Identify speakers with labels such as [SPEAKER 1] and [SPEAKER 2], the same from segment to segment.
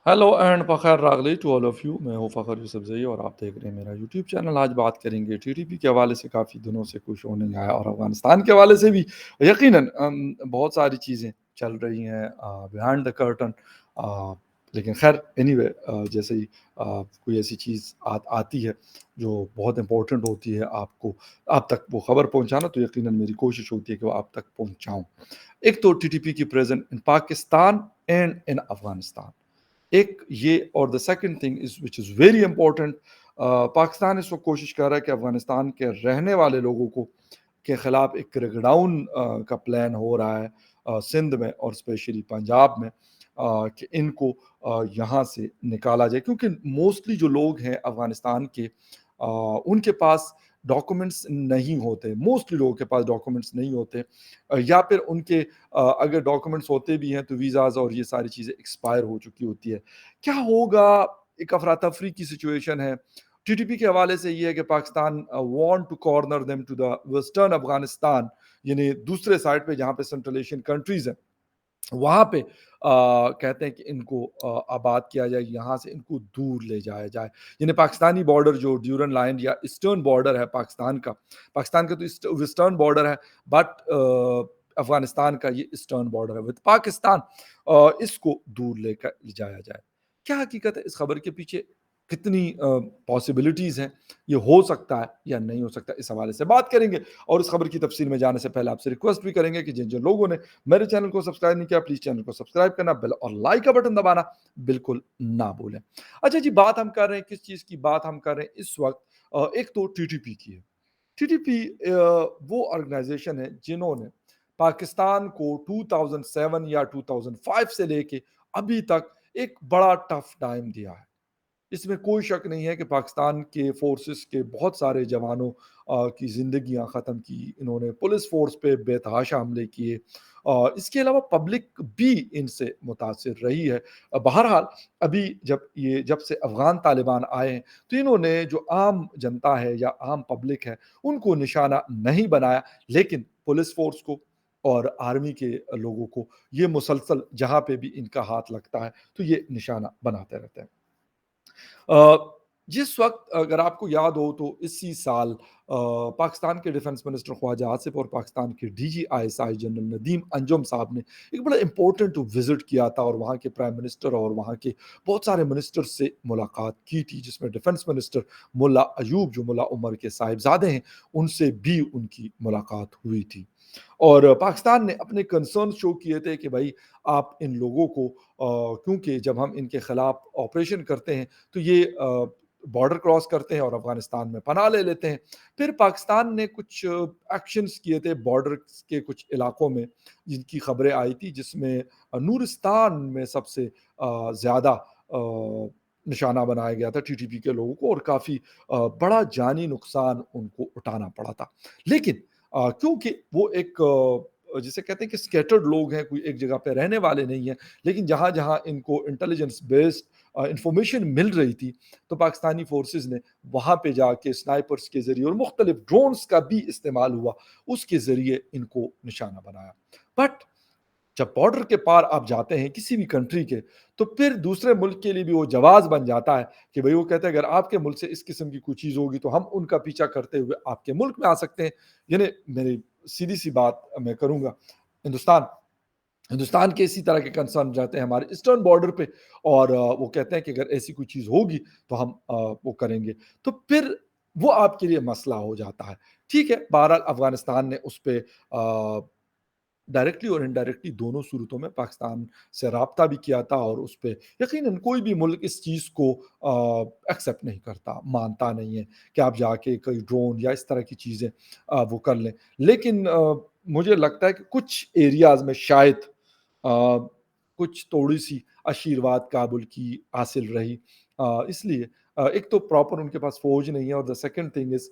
[SPEAKER 1] Hello and फ़खर रागली to all of you. मैं हूँ फ़खर यूसुफ़ज़ई और आप देख रहे हैं मेरा यूट्यूब चैनल। आज बात करेंगे टीटीपी के हवाले से। काफ़ी दिनों से कुछ हो नहीं आया और अफ़गानिस्तान के हवाले से भी यकीनन बहुत सारी चीज़ें चल रही हैं बिहाइंड द कर्टन। लेकिन ख़ैर एनीवे जैसे ही कोई ऐसी चीज़ आती है जो बहुत इम्पोर्टेंट होती है आपको आप तक वो ख़बर पहुँचाना, तो यकीनन मेरी कोशिश होती है कि वो आप तक पहुँचाऊँ। एक तो टीटीपी की present in Pakistan and in Afghanistan. एक ये और the second thing is which is very important. Pakistan इस वक़्त कोशिश कर रहा है कि अफ़गानिस्तान के रहने वाले लोगों को के खिलाफ एक क्रैकडाउन का प्लान हो रहा है सिंध में और स्पेशली पंजाब में, कि इनको यहाँ से निकाला जाए, क्योंकि मोस्टली जो लोग हैं अफ़गानिस्तान के उनके पास डॉक्यूमेंट्स नहीं होते। मोस्टली लोगों के पास डॉक्यूमेंट्स नहीं होते, या फिर उनके अगर डॉक्यूमेंट्स होते भी हैं तो वीज़ाज़ और ये सारी चीज़ें एक्सपायर हो चुकी होती है। क्या होगा? एक अफ़रा-तफ़री की सिचुएशन है। टीटीपी के हवाले से ये है कि Pakistan want to corner them to the western Afghanistan, यानी दूसरे साइड पे जहाँ पे सेंट्रल एशियन कंट्रीज़ हैं। वहाँ पे कहते हैं कि इनको आबाद किया जाए, यहाँ से इनको दूर ले जाया जाए। यानी पाकिस्तानी बॉर्डर जो ड्यूरन लाइन या ईस्टर्न बॉर्डर है पाकिस्तान का तो वेस्टर्न बॉर्डर है, बट अफ़गानिस्तान का ये ईस्टर्न बॉर्डर है विद पाकिस्तान। इसको दूर लेकर जाया जाए। क्या हकीकत है इस खबर के पीछे? कितनी पॉसिबिलिटीज़ हैं? ये हो सकता है या नहीं हो सकता? इस हवाले से बात करेंगे और इस खबर की तफसील में जाने से पहले आपसे रिक्वेस्ट भी करेंगे कि जिन-जिन लोगों ने मेरे चैनल को सब्सक्राइब नहीं किया, प्लीज़ चैनल को सब्सक्राइब करना, बेल और लाइक का बटन दबाना बिल्कुल ना भूलें। अच्छा जी, बात हम कर रहे हैं किस चीज़ की? बात हम कर रहे हैं इस वक़्त एक तो टीटीपी की है। टीटीपी वो ऑर्गेनाइज़ेशन है जिन्होंने पाकिस्तान को 2007 या 2005 से लेके अभी तक एक बड़ा टफ टाइम दिया है। इसमें कोई शक नहीं है कि पाकिस्तान के फ़ोर्सेस के बहुत सारे जवानों की ज़िंदगियाँ ख़त्म की इन्होंने, पुलिस फ़ोर्स पे बेतहाशा हमले किए। इसके अलावा पब्लिक भी इनसे मुतासिर रही है। बहरहाल अभी जब से अफ़गान तालिबान आए हैं, तो इन्होंने जो आम जनता है या आम पब्लिक है, उनको निशाना नहीं बनाया, लेकिन पुलिस फ़ोर्स को और आर्मी के लोगों को ये मुसलसल जहाँ पे भी इनका हाथ लगता है, तो ये निशाना बनाते रहते हैं। जिस वक़्त अगर आपको याद हो तो इसी साल पाकिस्तान के डिफेंस मिनिस्टर ख्वाजा आसिफ और पाकिस्तान के DG ISI general Nadeem Anjum साहब ने एक बड़ा इम्पोर्टेंट विज़िट किया था और वहाँ के प्राइम मिनिस्टर और वहाँ के बहुत सारे मिनिस्टर से मुलाकात की थी, जिसमें डिफेंस मिनिस्टर मुल्ला अयूब जो मुल्ला उमर के साहिबज़ादे हैं, उनसे भी उनकी मुलाकात हुई थी। और पाकिस्तान ने अपने कंसर्न शो किए थे कि भाई आप इन लोगों को क्योंकि जब हम इनके खिलाफ ऑपरेशन करते हैं तो ये बॉर्डर क्रॉस करते हैं और अफ़गानिस्तान में पनाह ले लेते हैं। फिर पाकिस्तान ने कुछ एक्शंस किए थे बॉर्डर के कुछ इलाकों में, जिनकी खबरें आई थी, जिसमें नूरिस्तान में सबसे ज़्यादा निशाना बनाया गया था टीटीपी के लोगों को और काफ़ी बड़ा जानी नुकसान उनको उठाना पड़ा था। लेकिन क्योंकि वो एक जिसे कहते हैं कि स्कैटर्ड लोग हैं, कोई एक जगह पे रहने वाले नहीं हैं, लेकिन जहाँ-जहाँ इनको इंटेलिजेंस बेस्ड इन्फॉर्मेशन मिल रही थी, तो पाकिस्तानी फ़ोर्सेस ने वहाँ पे जाके स्नाइपर्स के ज़रिए और मुख्तलिफ ड्रोन्स का भी इस्तेमाल हुआ, उसके ज़रिए इनको निशाना बनाया। बट जब बॉर्डर के पार आप जाते हैं किसी भी कंट्री के, तो फिर दूसरे मुल्क के लिए भी वो जवाज़ बन जाता है कि भई वो कहते हैं अगर आपके मुल्क से इस किस्म की कोई चीज़ होगी तो हम उनका पीछा करते हुए आपके मुल्क में आ सकते हैं। यानी मेरी सीधी-सी बात मैं करूँगा, हिंदुस्तान हिंदुस्तान के इसी तरह के कंसर्न रहते हैं हमारे ईस्टर्न बॉर्डर पे और वो कहते हैं कि अगर ऐसी कोई चीज़ होगी तो हम वो करेंगे। तो फिर वो आपके लिए मसला हो जाता है। ठीक है, बहरहाल अफ़गानिस्तान ने उस पे डायरेक्टली और इनडायरेक्टली दोनों सूरतों में पाकिस्तान से राब्ता भी किया था और उस पे यकीनन कोई भी मुल्क इस चीज़ को एक्सेप्ट नहीं करता, मानता नहीं है कि आप जाके कोई ड्रोन या इस तरह की चीज़ें वो कर लें। लेकिन मुझे लगता है कि कुछ एरियाज़ में शायद कुछ थोड़ी-सी आशीर्वाद काबुल की हासिल रही। इसलिए एक तो प्रॉपर उनके पास फ़ौज नहीं है और द सेकंड थिंग इज़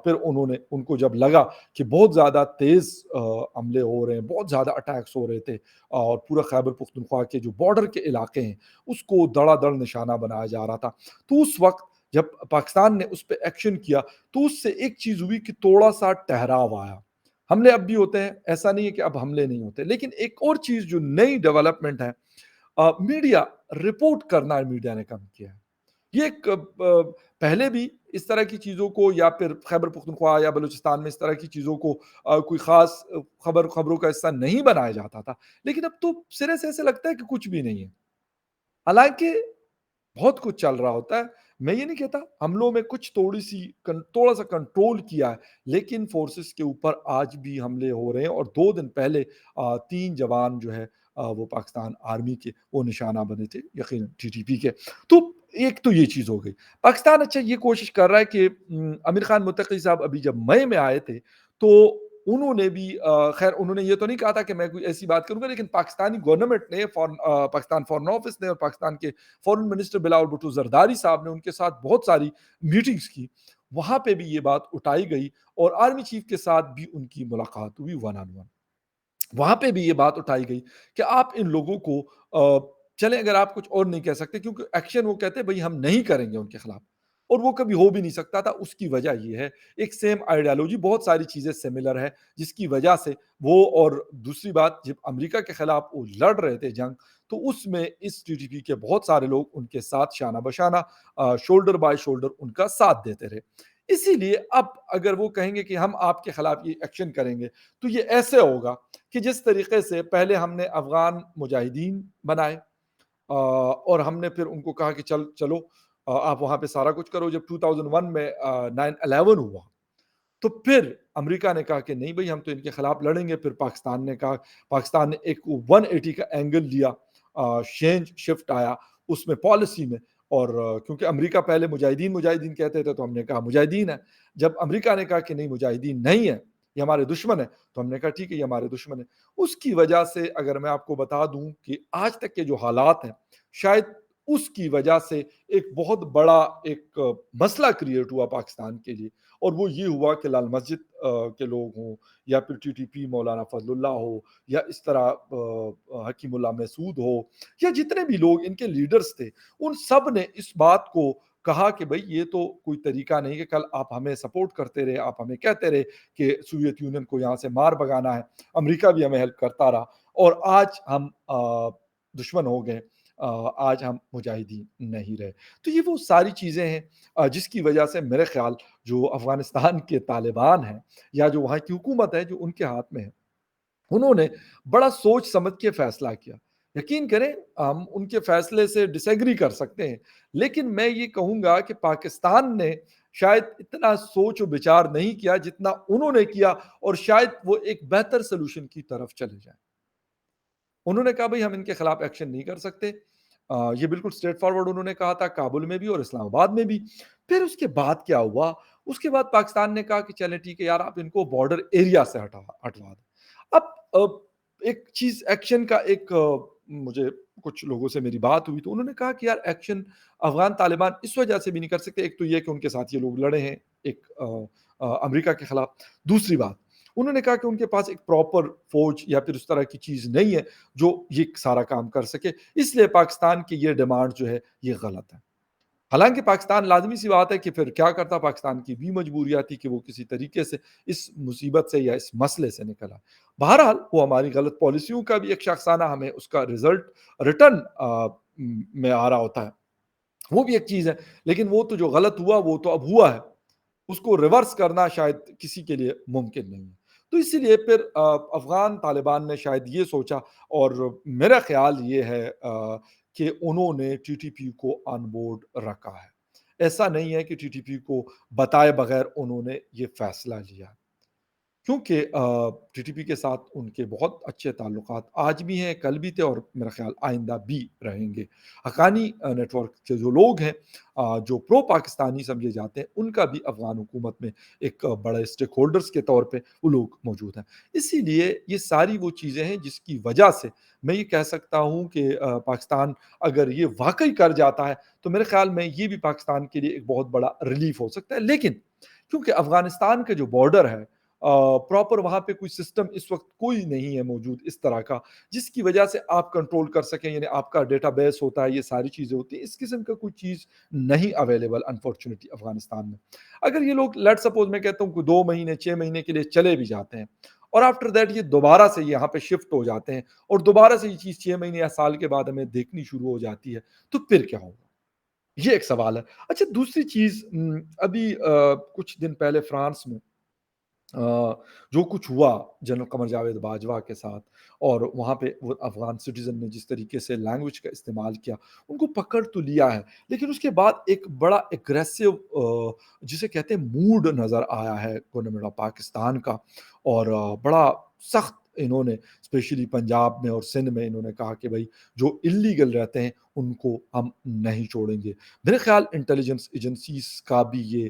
[SPEAKER 1] फिर उन्होंने उनको जब लगा कि बहुत ज़्यादा तेज़ हमले हो रहे हैं, बहुत ज़्यादा अटैक्स हो रहे थे और पूरा खैबर पख्तूनख्वा के जो बॉर्डर के इलाके हैं, उसको धड़ाधड़ निशाना बनाया जा रहा था। तो उस वक़्त जब पाकिस्तान ने उस पे एक्शन किया, तो उससे एक चीज़ हुई कि थोड़ा-सा ठहराव आया। हमले अब भी होते हैं, ऐसा नहीं है कि अब हमले नहीं होते। लेकिन एक और चीज़ जो नई डेवलपमेंट है, मीडिया रिपोर्ट करना मीडिया ने कम किया है। ये एक पहले भी इस तरह की चीज़ों को या फिर खैबर पख्तूनख्वा या बलूचिस्तान में इस तरह की चीज़ों को कोई ख़ास खबरों का हिस्सा नहीं बनाया जाता था। लेकिन अब तो सिरे से ऐसे लगता है कि कुछ भी नहीं है। हालाँकि बहुत कुछ चल रहा होता है। मैं ये नहीं कहता हमलों में कुछ थोड़ा-सा कंट्रोल किया है, लेकिन फ़ोर्सेस के ऊपर आज भी हमले हो रहे हैं और 2 दिन पहले 3 जवान जो है वो पाकिस्तान आर्मी के वो निशाना बने थे, यकीनन टीटीपी के। तो एक तो ये चीज़ हो गई। पाकिस्तान अच्छा ये कोशिश कर रहा है कि आमिर खान मुत्तकी साहब अभी जब मई में आए थे, तो उन्होंने भी ख़ैर उन्होंने ये तो नहीं कहा था कि मैं कोई ऐसी बात करूँगा, लेकिन पाकिस्तानी गवर्नमेंट ने पाकिस्तान फ़ॉरेन ऑफ़िस ने और पाकिस्तान के फ़ॉरेन मिनिस्टर बिलावल भुट्टो ज़रदारी साहब ने उनके साथ बहुत सारी मीटिंग्स की। वहाँ पे भी ये बात उठाई गई और आर्मी चीफ़ के साथ भी उनकी मुलाकात हुई वन ऑन वन। वहाँ पे भी ये बात उठाई गई कि आप इन लोगों को चलें अगर आप कुछ और नहीं कह सकते क्योंकि एक्शन वो कहते हैं भई हम नहीं करेंगे उनके खिलाफ और वो कभी हो भी नहीं सकता था। उसकी वजह ये है, एक सेम आइडियोलॉजी बहुत सारी चीज़ें सिमिलर है, जिसकी वजह से वो और दूसरी बात जब अमेरिका के खिलाफ वो लड़ रहे थे जंग, तो उसमें इस टीटीपी के बहुत सारे लोग उनके साथ शाना बशाना शोल्डर बाय शोल्डर उनका साथ देते रहे। इसीलिए अब अगर वो कहेंगे कि हम आपके खिलाफ ये एक्शन करेंगे, तो ये ऐसे होगा कि जिस तरीके से पहले हमने अफ़गान मुजाहिदीन बनाए और हमने फिर उनको कहा कि चलो आप वहाँ पे सारा कुछ करो। जब 2001 में 9/11 हुआ, तो फिर अमेरिका ने कहा कि नहीं भई हम तो इनके खिलाफ लड़ेंगे। फिर पाकिस्तान ने एक 180 का एंगल लिया, चेंज शिफ्ट आया उसमें पॉलिसी में और क्योंकि अमेरिका पहले मुजाहिदीन मुजाहिदीन कहते थे तो हमने कहा मुजाहिदीन है। जब अमेरिका ने कहा कि नहीं मुजाहिदीन नहीं है, ये हमारे दुश्मन है, तो हमने कहा ठीक है ये हमारे दुश्मन है। उसकी वजह से अगर मैं आपको बता दूँ कि आज तक के जो हालात हैं, शायद उसकी वजह से एक बहुत बड़ा एक मसला क्रिएट हुआ पाकिस्तान के लिए। और वो ये हुआ कि लाल मस्जिद के लोग हों या फिर टीटीपी मौलाना फजलुल्लाह हो या इस तरह हकीमुल्लाह महसूद हो या जितने भी लोग इनके लीडर्स थे, उन सब ने इस बात को कहा कि भई ये तो कोई तरीका नहीं कि कल आप हमें सपोर्ट करते रहे, आप हमें कहते रहे कि सोवियत यूनियन को यहाँ से मार भगाना है, अमेरिका भी हमें हेल्प करता रहा और आज हम दुश्मन हो गए, आज हम मुजाहिदीन नहीं रहे। तो ये वो सारी चीज़ें हैं जिसकी वजह से मेरे ख़्याल जो अफ़गानिस्तान के तालिबान हैं या जो वहाँ की हुकूमत है जो उनके हाथ में है, उन्होंने बड़ा सोच समझ के फ़ैसला किया। यकीन करें हम उनके फ़ैसले से डिसएग्री कर सकते हैं, लेकिन मैं ये कहूँगा कि पाकिस्तान ने शायद इतना सोच और विचार नहीं किया जितना उन्होंने किया और शायद वो एक बेहतर सॉल्यूशन की तरफ चले जाएँ। उन्होंने कहा भई हम इनके खिलाफ एक्शन नहीं कर सकते। ये बिल्कुल स्ट्रेट फॉरवर्ड उन्होंने कहा था काबुल में भी और इस्लामाबाद में भी। फिर उसके बाद क्या हुआ, उसके बाद पाकिस्तान ने कहा कि चलें ठीक है यार आप इनको बॉर्डर एरिया से हटवा दें। अब एक चीज़ एक्शन का एक मुझे कुछ लोगों से मेरी बात हुई तो उन्होंने कहा कि यार एक्शन अफ़गान तालिबान इस वजह से भी नहीं कर सकते, एक तो ये कि उनके साथ ये लोग लड़े हैं एक अमेरिका के खिलाफ। दूसरी बात उन्होंने कहा कि उनके पास एक प्रॉपर फ़ौज या फिर उस तरह की चीज़ नहीं है, जो ये सारा काम कर सके, इसलिए पाकिस्तान की ये डिमांड जो है, ये गलत है। हालाँकि पाकिस्तान लाज़मी-सी बात है कि फिर क्या करता पाकिस्तान की भी मजबूरियाँ थी कि वो किसी तरीके से इस मुसीबत से या इस मसले से निकला। बहरहाल, वो हमारी गलत पॉलिसियों का भी एक शख़्साना हमें उसका रिटर्न में आ रहा होता है। वो भी एक चीज़ है, लेकिन वो तो जो गलत हुआ, वो तो अब हुआ है। उसको रिवर्स करना शायद किसी के लिए मुमकिन नहीं है। तो इसीलिए फिर अफ़गान तालिबान ने शायद ये सोचा और मेरा ख़्याल ये है कि उन्होंने टीटीपी को ऑन बोर्ड रखा है। ऐसा नहीं है कि टीटीपी को बताए बगैर उन्होंने ये फ़ैसला लिया। क्योंकि टीटीपी के साथ उनके बहुत अच्छे ताल्लुकात आज भी हैं, कल भी थे और मेरा ख़्याल आइंदा भी रहेंगे। हक्कानी नेटवर्क के जो लोग हैं जो प्रो पाकिस्तानी समझे जाते हैं, उनका भी अफ़गान हुकूमत में एक बड़े स्टेक होल्डर्स के तौर पे वो लोग मौजूद हैं। इसीलिए ये सारी वो चीज़ें हैं जिसकी वजह से मैं ये कह सकता हूँ कि पाकिस्तान अगर ये वाक़ई कर जाता है, तो मेरे ख़्याल में ये भी पाकिस्तान के लिए एक बहुत बड़ा रिलीफ़ हो सकता है। लेकिन क्योंकि अफ़गानिस्तान का जो बॉर्डर है प्रॉपर वहाँ पे कोई सिस्टम इस वक़्त कोई नहीं है मौजूद इस तरह का, जिसकी वजह से आप कंट्रोल कर सकें यानी आपका डेटाबेस होता है, ये सारी चीज़ें होती हैं, इस किस्म का कोई चीज़ नहीं अवेलेबल अनफॉर्च्यूनेटली अफ़गानिस्तान में। अगर ये लोग लेट्स सपोज़ मैं कहता हूँ कि 2 महीने, 6 महीने के लिए चले भी जाते हैं اور آفٹر دیٹ یہ دوبارہ سے یہاں پہ شفٹ ہو جاتے ہیں اور دوبارہ سے یہ چیز 6 مہینے یا سال کے بعد ہمیں دیکھنی شروع ہو جاتی ہے، تو پھر کیا ہوگا؟ یہ ایک سوال ہے۔ اچھا دوسری چیز، ابھی کچھ دن پہلے فرانس میں جو کچھ ہوا جنرل قمر جاوید باجوہ کے ساتھ، اور وہاں پہ وہ افغان سٹیزن نے جس طریقے سے لینگویج کا استعمال کیا، ان کو پکڑ تو لیا ہے، لیکن اس کے بعد ایک بڑا اگریسو جسے کہتے ہیں موڈ نظر آیا ہے گورنمنٹ آف پاکستان کا، اور بڑا سخت انہوں نے اسپیشلی پنجاب میں اور سندھ میں انہوں نے کہا کہ بھائی جو انلیگل رہتے ہیں ان کو ہم نہیں چھوڑیں گے۔ میرے خیال انٹیلیجنس ایجنسیز کا بھی یہ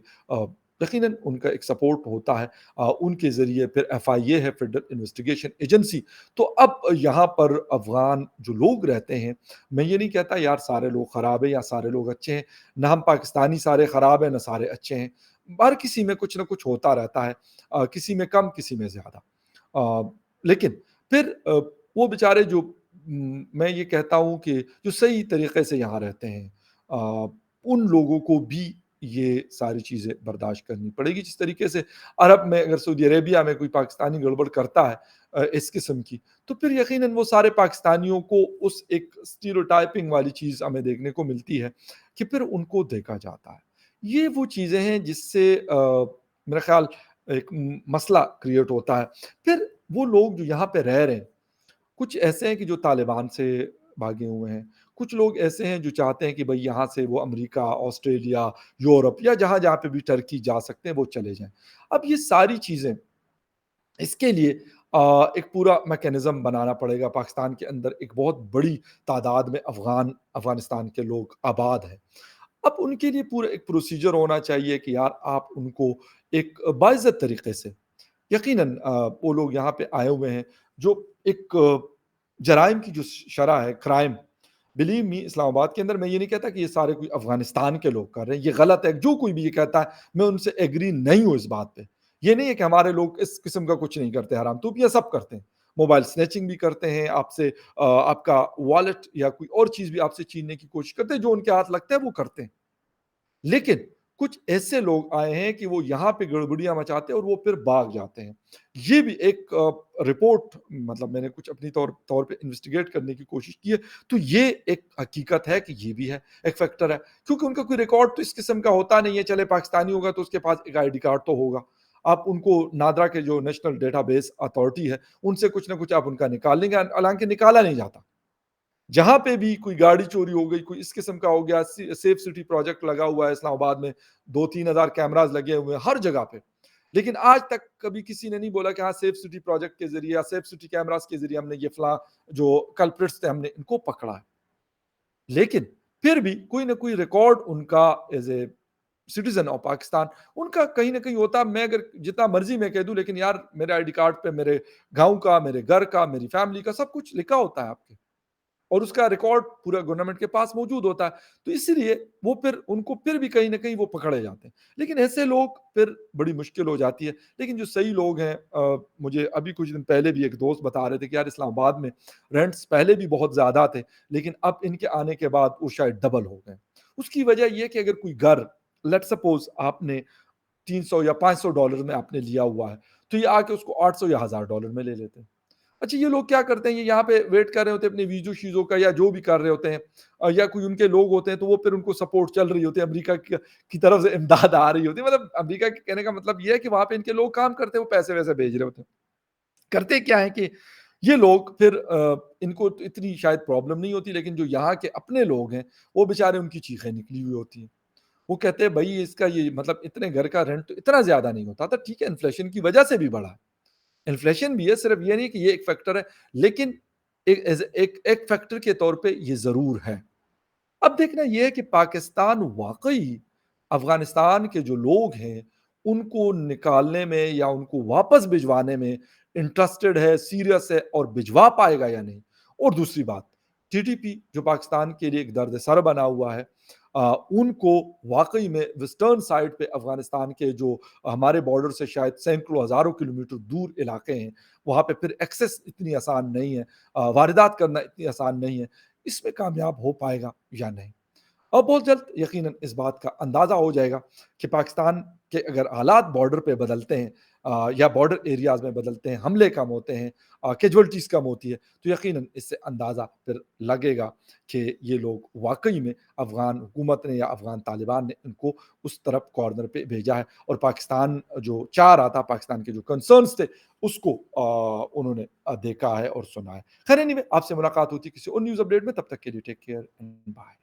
[SPEAKER 1] یقیناً ان کا ایک سپورٹ ہوتا ہے، ان کے ذریعے پھر ایف آئی اے ہے، فیڈرل انویسٹیگیشن ایجنسی۔ تو اب یہاں پر افغان جو لوگ رہتے ہیں، میں یہ نہیں کہتا یار سارے لوگ خراب ہیں یا سارے لوگ اچھے ہیں، نہ ہم پاکستانی سارے خراب ہیں نہ سارے اچھے ہیں، ہر کسی میں کچھ نہ کچھ ہوتا رہتا ہے، کسی میں کم کسی میں زیادہ، لیکن پھر وہ بیچارے جو میں یہ کہتا ہوں کہ جو صحیح طریقے سے یہاں رہتے ہیں، ان لوگوں کو بھی یہ ساری چیزیں برداشت کرنی پڑے گی۔ جس طریقے سے عرب میں اگر سعودی عربیہ میں کوئی پاکستانی گڑبڑ کرتا ہے اس قسم کی، تو پھر یقیناً وہ سارے پاکستانیوں کو اس ایک اسٹیریوٹائپنگ والی چیز ہمیں دیکھنے کو ملتی ہے کہ پھر ان کو دیکھا جاتا ہے۔ یہ وہ چیزیں ہیں جس سے میرا خیال ایک مسئلہ کریٹ ہوتا ہے۔ پھر وہ لوگ جو یہاں پہ رہ رہے ہیں، کچھ ایسے ہیں کہ جو طالبان سے بھاگے ہوئے ہیں، کچھ لوگ ایسے ہیں جو چاہتے ہیں کہ بھئی یہاں سے وہ امریکہ، آسٹریلیا، یورپ یا جہاں جہاں پہ بھی ٹرکی جا سکتے ہیں وہ چلے جائیں۔ اب یہ ساری چیزیں، اس کے لیے ایک پورا میکینزم بنانا پڑے گا۔ پاکستان کے اندر ایک بہت بڑی تعداد میں افغانستان کے لوگ آباد ہیں۔ اب ان کے لیے پورا ایک پروسیجر ہونا چاہیے کہ یار آپ ان کو ایک باعزت طریقے سے، یقیناً وہ لوگ یہاں پہ آئے ہوئے ہیں جو ایک جرائم کی جو شرح ہے، کرائم، بلیو می اسلام آباد کے اندر، میں یہ نہیں کہتا کہ یہ سارے کوئی افغانستان کے لوگ کر رہے ہیں، یہ غلط ہے۔ جو کوئی بھی یہ کہتا ہے میں ان سے ایگری نہیں ہوں اس بات پہ۔ یہ نہیں ہے کہ ہمارے لوگ اس قسم کا کچھ نہیں کرتے، حرام تو یہ سب کرتے ہیں، موبائل سنیچنگ بھی کرتے ہیں، آپ سے آپ کا والٹ یا کوئی اور چیز بھی آپ سے چھیننے کی کوشش کرتے ہیں، جو ان کے ہاتھ لگتا ہے وہ کرتے ہیں۔ لیکن کچھ ایسے لوگ آئے ہیں کہ وہ یہاں پہ گڑبڑیاں مچاتے ہیں اور وہ پھر بھاگ جاتے ہیں۔ یہ بھی ایک رپورٹ، مطلب میں نے کچھ اپنی طور پہ انویسٹیگیٹ کرنے کی کوشش کی ہے، تو یہ ایک حقیقت ہے کہ یہ بھی ہے، ایک فیکٹر ہے، کیونکہ ان کا کوئی ریکارڈ تو اس قسم کا ہوتا نہیں ہے۔ چلے پاکستانی ہوگا تو اس کے پاس ایک آئی ڈی کارڈ تو ہوگا، آپ ان کو نادرا کے جو نیشنل ڈیٹا بیس اتھارٹی ہے ان سے کچھ نہ کچھ آپ ان کا نکال لیں گے، حالانکہ نکالا نہیں جاتا۔ جہاں پہ بھی کوئی گاڑی چوری ہو گئی، کوئی اس قسم کا ہو گیا، سیف سٹی پروجیکٹ لگا ہوا ہے اسلام آباد میں، 2-3 ہزار کیمراز لگے ہوئے ہیں ہر جگہ پہ، لیکن آج تک کبھی کسی نے نہیں بولا کہ ہاں سیف سٹی پروجیکٹ کے ذریعے یا سیف سٹی کیمراز کے ذریعے ہم نے یہ فلاں جو کلپرٹس تھے ہم نے ان کو پکڑا ہے۔ لیکن پھر بھی کوئی نہ کوئی ریکارڈ ان کا as a citizen of Pakistan ان کا کہیں نہ کہیں ہوتا۔ میں اگر جتنا مرضی میں کہہ دوں، لیکن یار میرے آئی ڈی کارڈ پہ میرے گاؤں کا، میرے گھر کا، میری فیملی کا سب کچھ لکھا ہوتا ہے آپ کے، اور اس کا ریکارڈ پورا گورنمنٹ کے پاس موجود ہوتا ہے، تو اسی لیے وہ پھر ان کو پھر بھی کہیں نہ کہیں وہ پکڑے جاتے ہیں۔ لیکن ایسے لوگ پھر بڑی مشکل ہو جاتی ہے۔ لیکن جو صحیح لوگ ہیں، مجھے ابھی کچھ دن پہلے بھی ایک دوست بتا رہے تھے کہ یار اسلام آباد میں رینٹس پہلے بھی بہت زیادہ تھے، لیکن اب ان کے آنے کے بعد وہ شاید ڈبل ہو گئے۔ اس کی وجہ یہ کہ اگر کوئی گھر، لیٹ سپوز آپ نے $300 یا $500 میں آپ نے لیا ہوا ہے، تو یہ آ کے اس کو $800 یا $1000 میں لے لیتے ہیں۔ اچھا یہ لوگ کیا کرتے ہیں، یہ یہاں پہ ویٹ کر رہے ہوتے ہیں اپنے ویزو شیزوں کا یا جو بھی کر رہے ہوتے ہیں، یا کوئی ان کے لوگ ہوتے ہیں تو وہ پھر ان کو سپورٹ چل رہی ہوتی ہے، امریکہ کی طرف سے امداد آ رہی ہوتی ہے۔ مطلب امریکہ کے کہنے کا مطلب یہ ہے کہ وہاں پہ ان کے لوگ کام کرتے ہیں، وہ پیسے ویسے بھیج رہے ہوتے ہیں۔ کرتے کیا ہے کہ یہ لوگ پھر ان کو اتنی شاید پرابلم نہیں ہوتی، لیکن جو یہاں کے اپنے لوگ ہیں وہ بیچارے ان کی چیخیں نکلی ہوئی ہوتی ہیں۔ وہ کہتے ہیں بھائی اس کا یہ مطلب اتنے گھر کا رینٹ تو اتنا زیادہ نہیں ہوتا تھا، ٹھیک ہے انفلیشن کی وجہ سے بھی بڑھا ہے، انفلیشن بھی ہے، صرف یہ نہیں کہ یہ ایک فیکٹر ہے، لیکن ایک فیکٹر کے طور پہ یہ ضرور ہے۔ اب دیکھنا یہ ہے کہ پاکستان واقعی افغانستان کے جو لوگ ہیں ان کو نکالنے میں یا ان کو واپس بھجوانے میں انٹرسٹڈ ہے، سیریس ہے، اور بھجوا پائے گا یا نہیں۔ اور دوسری بات، ٹی ٹی پی جو پاکستان کے لیے ایک درد سر بنا ہوا ہے، ان کو واقعی میں ویسٹرن سائڈ پہ افغانستان کے جو ہمارے بارڈر سے شاید سینکڑوں ہزاروں کلومیٹر دور علاقے ہیں، وہاں پہ پھر ایکسس اتنی آسان نہیں ہے، واردات کرنا اتنی آسان نہیں ہے، اس میں کامیاب ہو پائے گا یا نہیں۔ اور بہت جلد یقیناً اس بات کا اندازہ ہو جائے گا کہ پاکستان کے اگر حالات بارڈر پہ بدلتے ہیں یا بارڈر ایریاز میں بدلتے ہیں، حملے کم ہوتے ہیں، کیجولٹیز کم ہوتی ہے، تو یقیناً اس سے اندازہ پھر لگے گا کہ یہ لوگ واقعی میں افغان حکومت نے یا افغان طالبان نے ان کو اس طرف کارنر پہ بھیجا ہے، اور پاکستان جو چاہ رہا تھا، پاکستان کے جو کنسرنس تھے اس کو انہوں نے دیکھا ہے اور سنا ہے۔ خیر anyway، آپ سے ملاقات ہوتی کسی اور نیوز اپڈیٹ میں، تب تک کے لیے ٹیک کیئر، بائے۔